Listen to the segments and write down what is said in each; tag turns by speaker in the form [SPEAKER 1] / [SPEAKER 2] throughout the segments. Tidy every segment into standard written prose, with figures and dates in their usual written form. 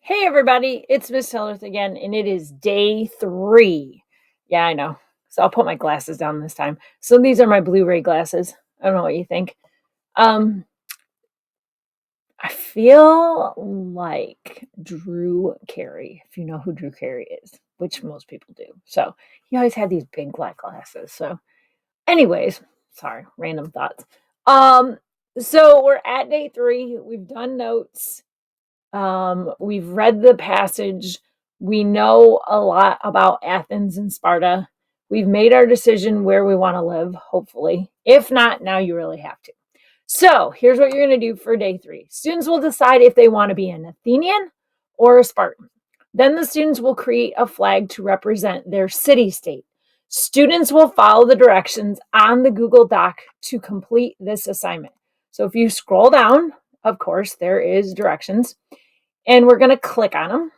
[SPEAKER 1] Hey everybody, it's Miss Hildreth again, and it is day 3. Yeah, I know. So I'll put my glasses down this time. So these are my Blu-ray glasses. I don't know what you think. Um, I feel like Drew Carey, if you know who Drew Carey is, which most people do. So he always had these big black glasses. So, anyways, sorry, random thoughts. Um, so we're at day 3. We've done notes. We've read the passage. We know a lot about Athens and Sparta. We've made our decision where we want to live, hopefully. If not, now you really have to. So here's what you're going to do for day 3. Students will decide if they want to be an Athenian or a Spartan. Then the students will create a flag to represent their city-state. Students will follow the directions on the Google Doc to complete this assignment. So if you scroll down, of course, there is directions. And we're going to click on them.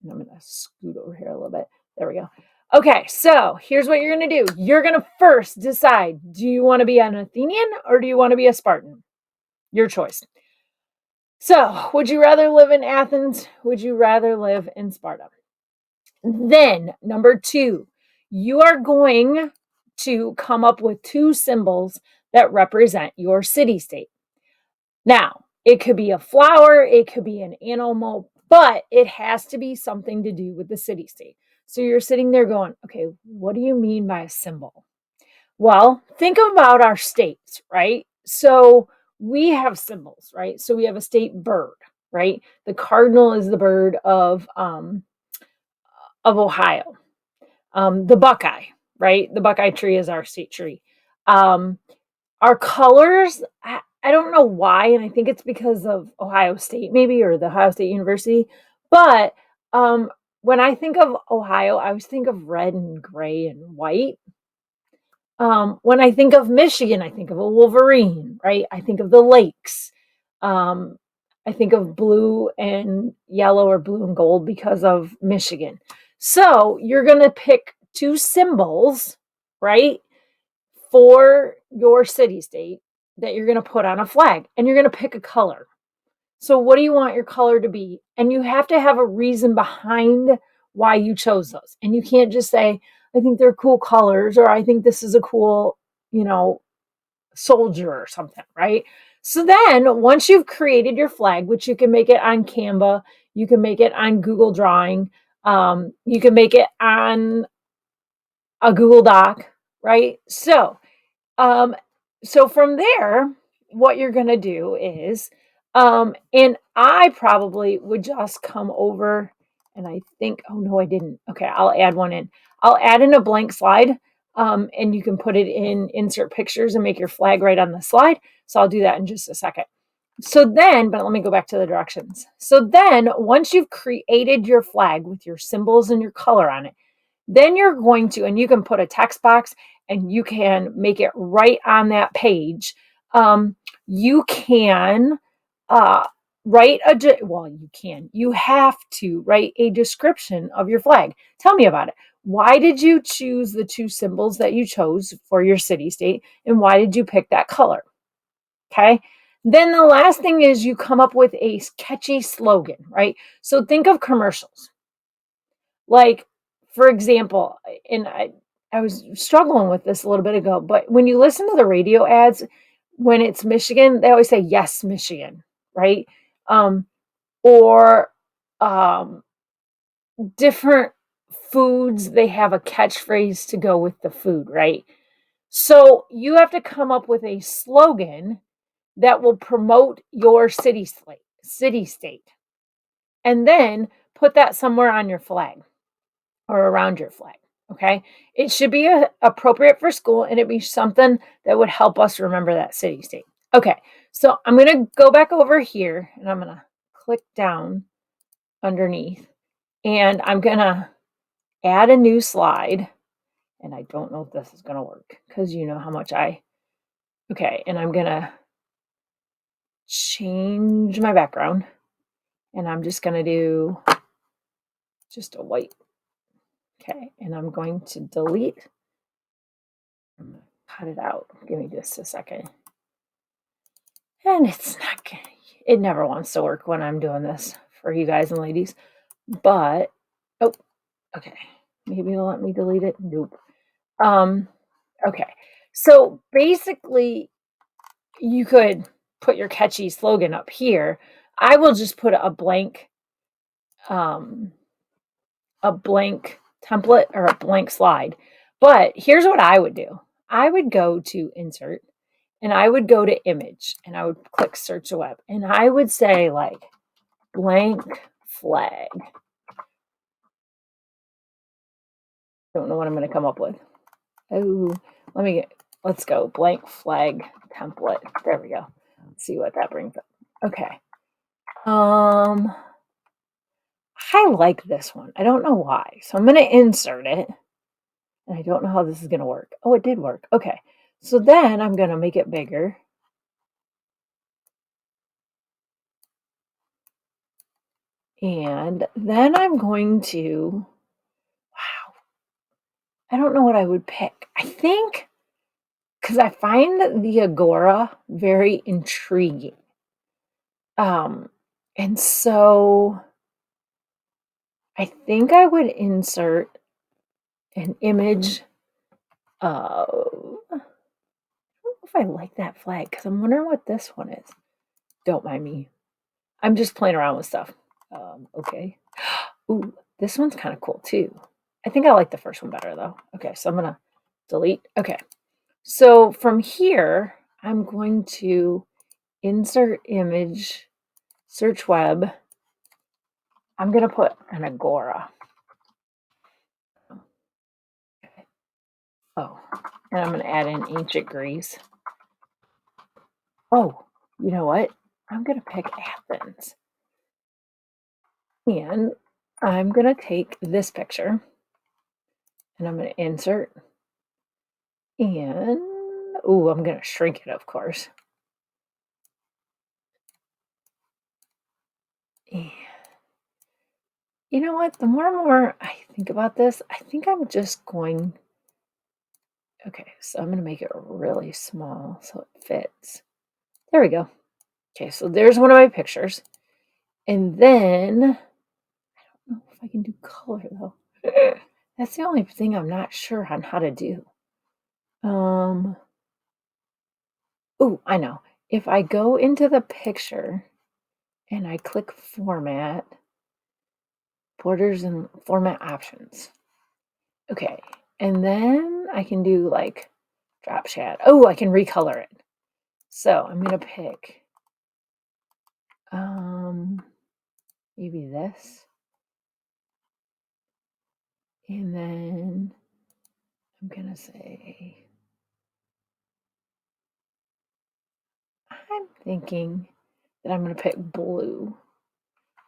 [SPEAKER 1] I'm going to scoot over here a little bit. There we go. Okay, so here's what you're going to do. You're going to first decide, do you want to be an Athenian or do you want to be a Spartan? Your choice. So, would you rather live in Athens? Would you rather live in Sparta? Then, number 2, you are going to come up with 2 symbols that represent your city-state. Now, it could be a flower, it could be an animal, but it has to be something to do with the city-state. So you're sitting there going, okay, what do you mean by a symbol? Well, think about our states, right? So we have symbols, right? So we have a state bird, right? The cardinal is the bird of Ohio. The buckeye, right? The buckeye tree is our state tree. Um, our colors, I don't know why, and I think it's because of Ohio State maybe, or the Ohio State University, but when I think of Ohio, I always think of red and gray and white. When I think of Michigan, I think of a wolverine, right? I think of the lakes. Um, I think of blue and yellow or blue and gold because of Michigan. So you're going to pick 2 symbols, right, for your city state that you're going to put on a flag, and you're going to pick a color. So what do you want your color to be? And you have to have a reason behind why you chose those. And you can't just say, I think they're cool colors, or I think this is a cool, soldier or something, right? So then once you've created your flag, which you can make it on Canva, you can make it on Google Drawing, you can make it on a Google Doc, right? Um, so from there, what you're going to do is, and I probably would just come over and I think, oh no, I didn't. Okay, I'll add one in. I'll add in a blank slide, and you can put it in insert pictures and make your flag right on the slide. So I'll do that in just a second. So then, but let me go back to the directions. So then once you've created your flag with your symbols and your color on it, then you're going to, and you can put a text box and you can make it right on that page. You can write you have to write a description of your flag. Tell me about it. Why did you choose the 2 symbols that you chose for your city state? And why did you pick that color? Okay. Then the last thing is you come up with a catchy slogan, right? So think of commercials. Like, for example, and I was struggling with this a little bit ago, but when you listen to the radio ads, when it's Michigan, they always say, yes, Michigan, right? Um, or um, different foods, they have a catchphrase to go with the food, right? So you have to come up with a slogan that will promote your city state, and then put that somewhere on your flag or around your flag. Okay. It should be appropriate for school, and it be something that would help us remember that city state. Okay. So I'm going to go back over here and I'm going to click down underneath, and I'm going to add a new slide. And I don't know if this is going to work because you know how much okay. And I'm going to change my background, and I'm just going to do just a white. Okay. And I'm going to delete. I'm going to cut it out. Give me just a second. And it's not, it never wants to work when I'm doing this for you guys and ladies. But, oh, okay. Maybe it'll let me delete it. Nope. Okay. So basically, you could put your catchy slogan up here. I will just put um, a blank template or a blank slide. But here's what I would do. I would go to insert and I would go to image and I would click search the web and I would say like blank flag. Don't know what I'm going to come up with. Oh, let's go blank flag template. There we go. Let's see what that brings up. Okay. I like this one. I don't know why. So I'm going to insert it. And I don't know how this is going to work. Oh, it did work. Okay. So then I'm going to make it bigger. And then I'm going to, wow, I don't know what I would pick. I think, because I find the Agora very intriguing. And so I think I would insert an image of, I don't know if I like that flag, because I'm wondering what this one is. Don't mind me. I'm just playing around with stuff. Okay. Ooh, this one's kind of cool too. I think I like the first one better though. Okay, so I'm gonna delete. Okay, so from here, I'm going to insert image, search web. I'm gonna put an Agora. Okay. Oh, and I'm gonna add in ancient Greece. Oh, you know what? I'm gonna pick Athens. And I'm gonna take this picture and I'm gonna insert and ooh, I'm gonna shrink it, of course. And you know what? The more and more I think about this, I think I'm just going. Okay, so I'm gonna make it really small so it fits. There we go. Okay, so there's one of my pictures. And then I don't know if I can do color though. That's the only thing I'm not sure on how to do. Oh, I know. If I go into the picture and I click format, borders and format options. Okay, and then I can do like drop shadow. Oh, I can recolor it. So I'm gonna pick maybe this. And then I'm gonna say I'm thinking that I'm gonna pick blue.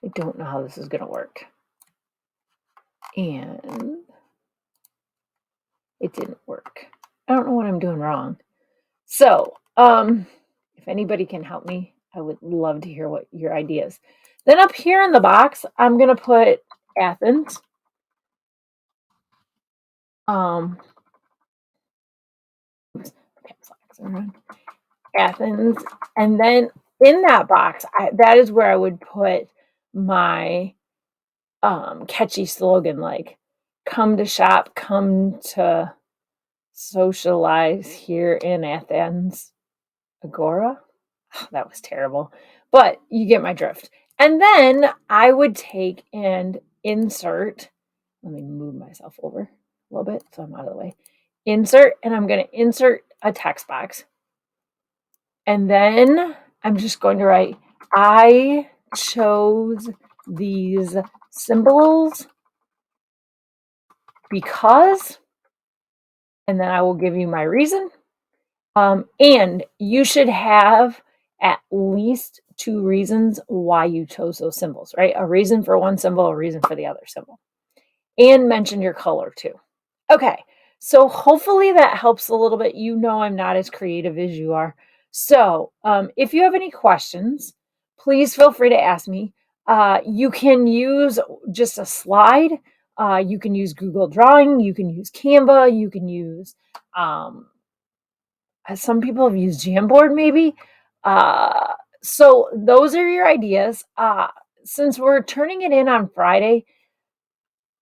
[SPEAKER 1] I don't know how this is gonna work. And it didn't work. I don't know what I'm doing wrong. So, if anybody can help me, I would love to hear what your ideas. Then up here in the box, I'm gonna put Athens. Athens, and then in that box, that is where I would put my catchy slogan like "Come to shop, come to socialize here in Athens, Agora." Oh, that was terrible, but you get my drift. And then I would take and insert. Let me move myself over a little bit so I'm out of the way. Insert, and I'm going to insert a text box. And then I'm just going to write, I chose these symbols because, and then I will give you my reason. And you should have at least 2 reasons why you chose those symbols, right? A reason for one symbol, a reason for the other symbol. And mention your color too. Okay, so hopefully that helps a little bit. You know I'm not as creative as you are. So if you have any questions, please feel free to ask me. You can use just a slide. You can use Google Drawing. You can use Canva. You can use, some people have used Jamboard maybe. So those are your ideas. since we're turning it in on Friday,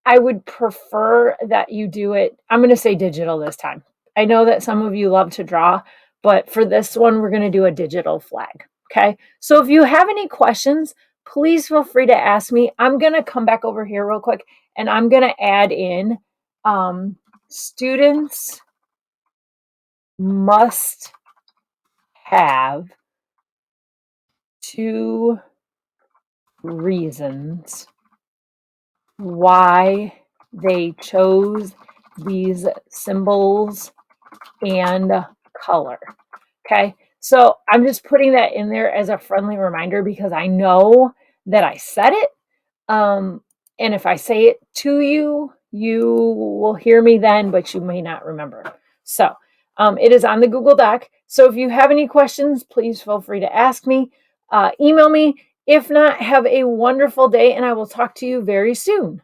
[SPEAKER 1] I would prefer that you do it, I'm gonna say digital this time. I know that some of you love to draw, but for this one, we're gonna do a digital flag, okay? So if you have any questions, please feel free to ask me. I'm gonna come back over here real quick, and I'm gonna add in, students must have 2 reasons why they chose these symbols and color. Okay. So I'm just putting that in there as a friendly reminder because I know that I said it. Um, and if I say it to you, you will hear me then, but you may not remember. So it is on the Google Doc. So if you have any questions, please feel free to ask me, email me. If not, have a wonderful day, and I will talk to you very soon.